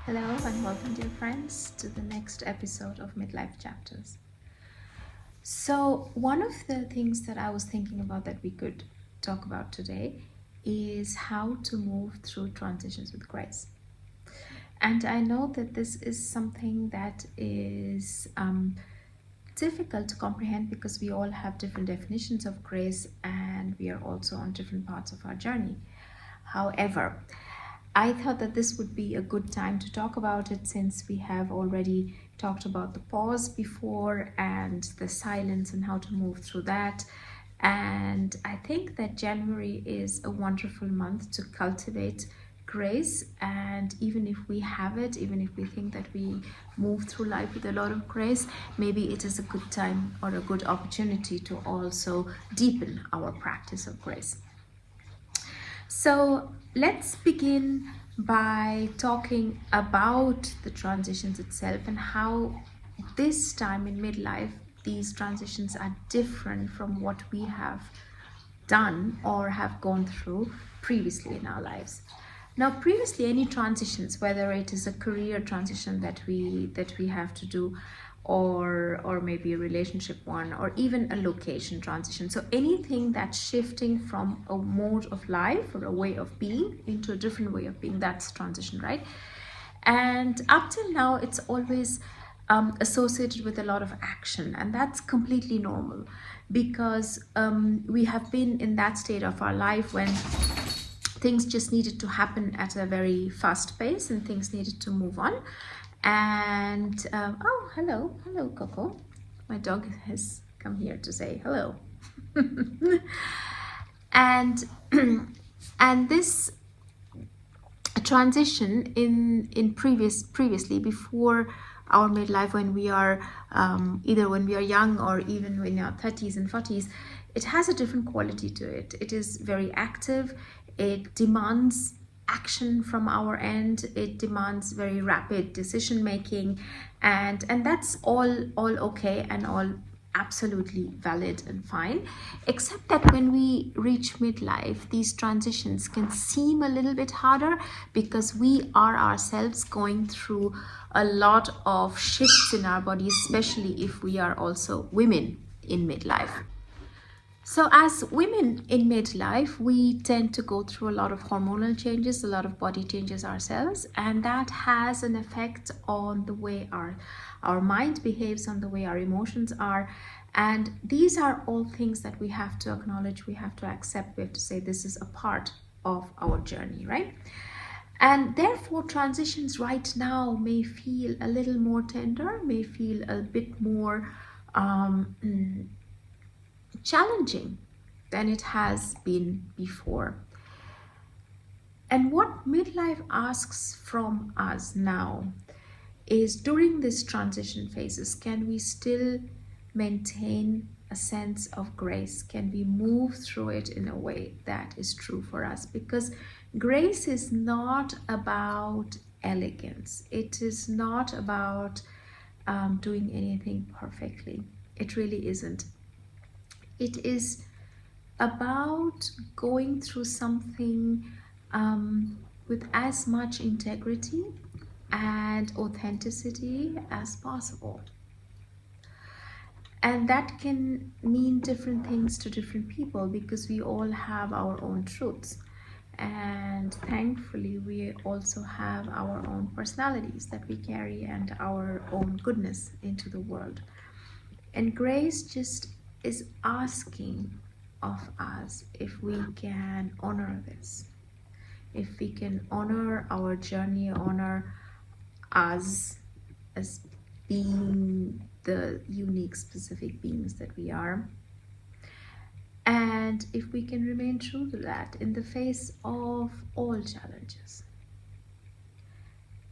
Hello and welcome, dear friends, to the next episode of Midlife Chapters. So, one of the things that I was thinking about that we could talk about today is how to move through transitions with grace. And I know that this is something that is difficult to comprehend because we all have different definitions of grace and we are also on different parts of our journey. However, I thought that this would be a good time to talk about it since we have already talked about the pause before and the silence and how to move through that. And I think that January is a wonderful month to cultivate grace. And even if we have it, even if we think that we move through life with a lot of grace, maybe it is a good time or a good opportunity to also deepen our practice of grace. So let's begin by talking about the transitions itself and how this time in midlife these transitions are different from what we have done or have gone through previously in our lives. Now, previously, any transitions, whether it is a career transition that we have to do, or maybe a relationship one, or even a location transition. So anything that's shifting from a mode of life or a way of being into a different way of being, that's transition, right? And up till now, it's always associated with a lot of action, and that's completely normal because we have been in that state of our life when things just needed to happen at a very fast pace and things needed to move on. And oh, hello, Coco. My dog has come here to say hello. And and this transition in previously before our midlife, when we are either when we are young or even when we are 30s and 40s, it has a different quality to it. It is very active. It demands action from our end. It demands very rapid decision making, and that's all okay and all absolutely valid and fine, except that when we reach midlife, these transitions can seem a little bit harder because we are ourselves going through a lot of shifts in our body, especially if we are also women in midlife. So, as women in midlife, we tend to go through a lot of hormonal changes, a lot of body changes ourselves, and that has an effect on the way our mind behaves, on the way our emotions are. And these are all things that we have to acknowledge, we have to accept, we have to say this is a part of our journey, right? And therefore, transitions right now may feel a little more tender, may feel a bit more challenging than it has been before. And what midlife asks from us now is, during this transition phases, can we still maintain a sense of grace? Can we move through it in a way that is true for us? Because grace is not about elegance. It is not about doing anything perfectly. It really isn't. It is about going through something with as much integrity and authenticity as possible. And that can mean different things to different people because we all have our own truths. And thankfully, we also have our own personalities that we carry and our own goodness into the world. And grace just is asking of us if we can honor this, if we can honor our journey, honor us as being the unique, specific beings that we are, and if we can remain true to that in the face of all challenges.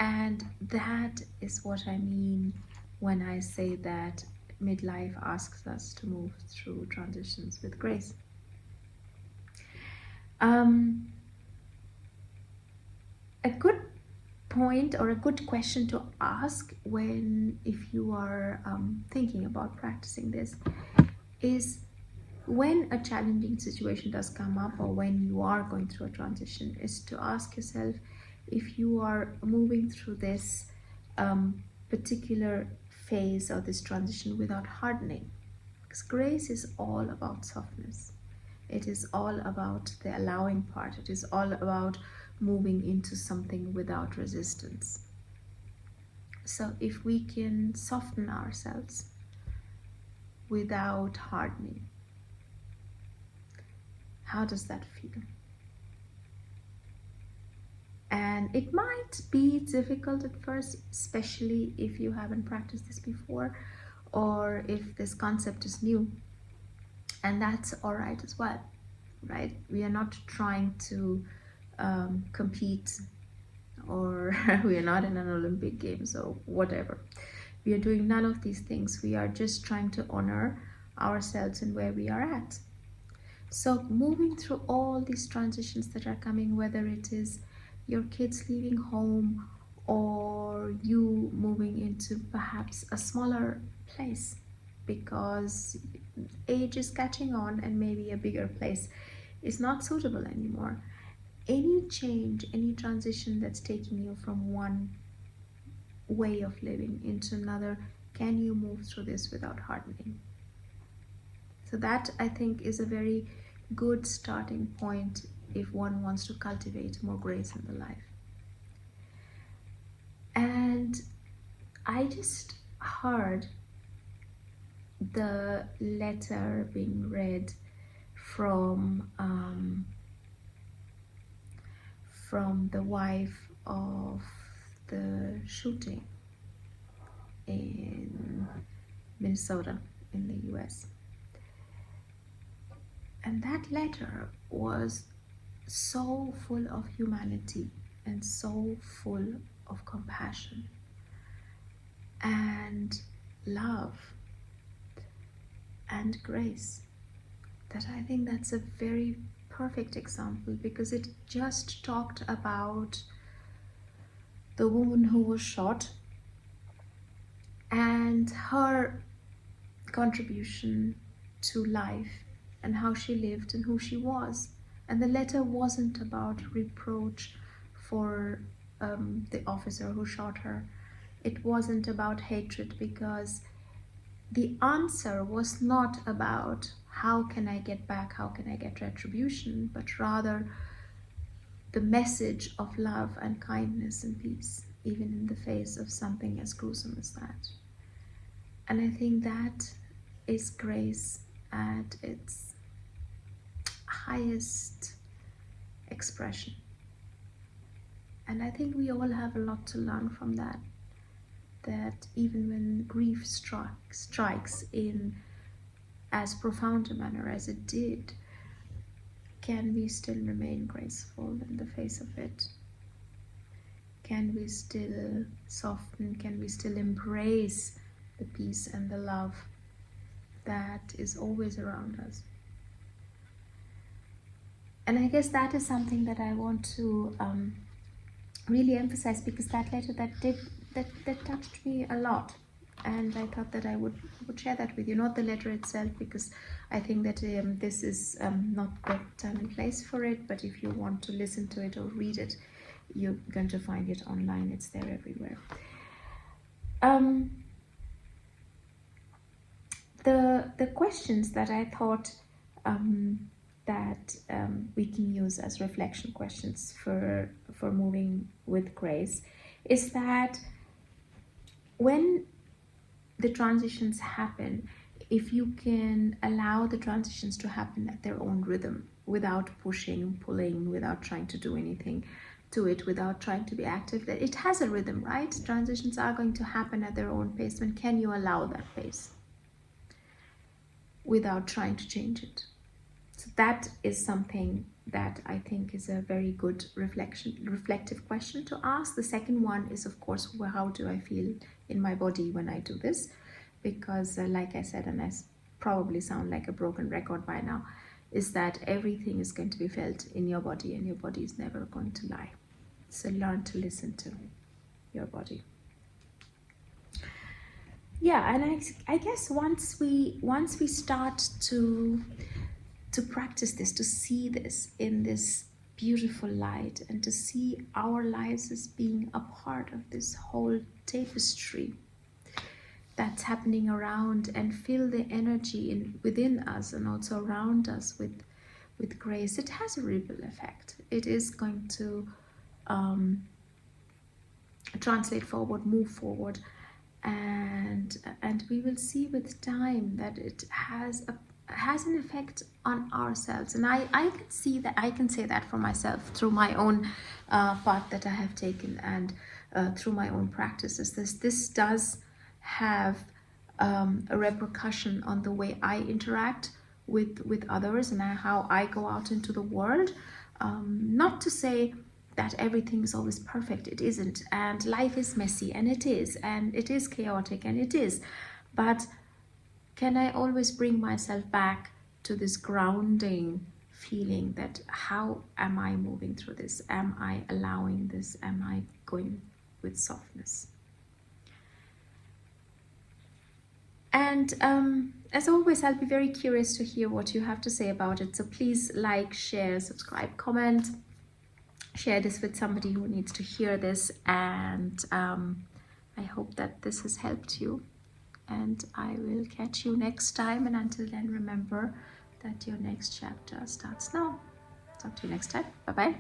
And that is what I mean when I say that midlife asks us to move through transitions with grace. A good point or a good question to ask if you are thinking about practicing this is, when a challenging situation does come up or when you are going through a transition, is to ask yourself, if you are moving through this particular phase or this transition without hardening. Because grace is all about softness. It is all about the allowing part. It is all about moving into something without resistance. So if we can soften ourselves without hardening, how does that feel? And it might be difficult at first, especially if you haven't practiced this before, or if this concept is new. And that's all right as well, right? We are not trying to compete, or we are not in an Olympic Games or whatever. We are doing none of these things. We are just trying to honor ourselves and where we are at. So moving through all these transitions that are coming, whether it is your kids leaving home or you moving into perhaps a smaller place because age is catching on and maybe a bigger place is not suitable anymore. Any change, any transition that's taking you from one way of living into another, can you move through this without hardening? So that, I think, is a very good starting point if one wants to cultivate more grace in the life. And I just heard the letter being read from the wife of the shooting in Minnesota in the US. And that letter was so full of humanity and so full of compassion and love and grace that I think that's a very perfect example, because it just talked about the woman who was shot and her contribution to life and how she lived and who she was. And the letter wasn't about reproach for the officer who shot her. It wasn't about hatred, because the answer was not about how can I get back, how can I get retribution, but rather the message of love and kindness and peace, even in the face of something as gruesome as that. And I think that is grace at its highest expression. And I think we all have a lot to learn from that. That even when grief strikes in as profound a manner as it did, can we still remain graceful in the face of it? Can we still soften? Can we still embrace the peace and the love that is always around us? And I guess that is something that I want to really emphasize, because that letter that touched me a lot, and I thought that I would share that with you. Not the letter itself, because I think that this is not the time and place for it, but if you want to listen to it or read it, you're going to find it online. It's there everywhere. The questions that I thought that we can use as reflection questions for moving with grace is that when the transitions happen, if you can allow the transitions to happen at their own rhythm, without pushing, pulling, without trying to do anything to it, without trying to be active, that it has a rhythm, right? Transitions are going to happen at their own pace. When can you allow that pace without trying to change it? So that is something that I think is a very good reflective question to ask. The second one is, of course, well, how do I feel in my body when I do this? Because like I said, and I probably sound like a broken record by now, is that everything is going to be felt in your body, and your body is never going to lie. So learn to listen to your body. Yeah, and I guess once we start to practice this, to see this in this beautiful light, and to see our lives as being a part of this whole tapestry that's happening around, and feel the energy within us and also around us with grace. It has a ripple effect. It is going to translate forward, move forward, and we will see with time that it has an effect on ourselves. And I can see that, I can say that for myself through my own path that I have taken, and through my own practices. This does have a repercussion on the way I interact with others and how I go out into the world. Not to say that everything is always perfect. It isn't, and life is messy, and it is chaotic, and it is. But can I always bring myself back to this grounding feeling, that how am I moving through this? Am I allowing this? Am I going with softness? And as always, I'll be very curious to hear what you have to say about it. So please like, share, subscribe, comment, share this with somebody who needs to hear this. And I hope that this has helped you. And I will catch you next time. And until then, remember that your next chapter starts now. Talk to you next time. Bye-bye.